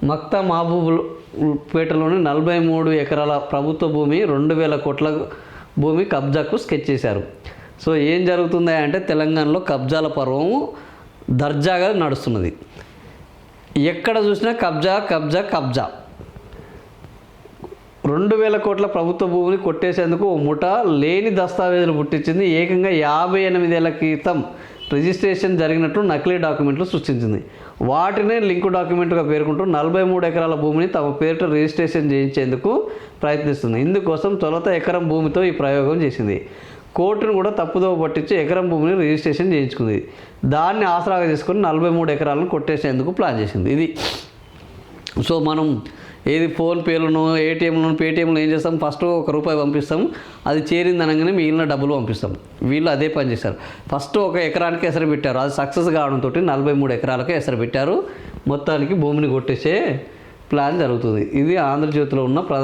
మక్తా మహబూబ్ పేటలోని 43 ఎకరాల ప్రభుత్వ భూమి 2,000 కోట్ల భూమి కబ్జాకు స్కెచ్ చేశారు. సో ఏం జరుగుతుంది అంటే తెలంగాణలో కబ్జాల పర్వం దర్జాగా నడుస్తున్నది. ఎక్కడ చూసినా కబ్జా కబ్జా కబ్జా. 2,000 కోట్ల ప్రభుత్వ భూమిని కొట్టేసేందుకు ఓ ముఠా లేని దస్తావేజులు పుట్టించింది. ఏకంగా 58 ఏళ్ల క్రితం రిజిస్ట్రేషన్ జరిగినట్టు నకిలీ డాక్యుమెంట్లు సృష్టించింది. వాటినే లింకు డాక్యుమెంట్గా పేర్కొంటూ 43 ఎకరాల భూమిని తమ పేరిట రిజిస్ట్రేషన్ చేయించేందుకు ప్రయత్నిస్తుంది. ఇందుకోసం తొలుత ఎకరం భూమితో ఈ ప్రయోగం చేసింది. కోర్టును కూడా తప్పుదోవ పట్టించి ఎకరం భూమిని రిజిస్ట్రేషన్ చేయించుకుంది. దాన్ని ఆసరాగా చేసుకుని 43 ఎకరాలను కొట్టేసేందుకు ప్లాన్ చేసింది. ఇది సో మనం ఏది ఫోన్పేలను ఏటీఎంలను పేటీఎంలు ఏం చేస్తాం, ఫస్ట్ ₹1 పంపిస్తాం, అది చేరింది అనగానే మిగిలిన డబ్బులు పంపిస్తాం. వీళ్ళు అదే పని చేశారు. ఫస్ట్ ఒక ఎకరానికి ఎసరు పెట్టారు, అది సక్సెస్ కావడంతో 43 ఎకరాలకు ఎసరు పెట్టారు. మొత్తానికి భూమిని కొట్టేసే ప్లాన్ జరుగుతుంది. ఇది ఆంధ్రజ్యోతిలో ఉన్న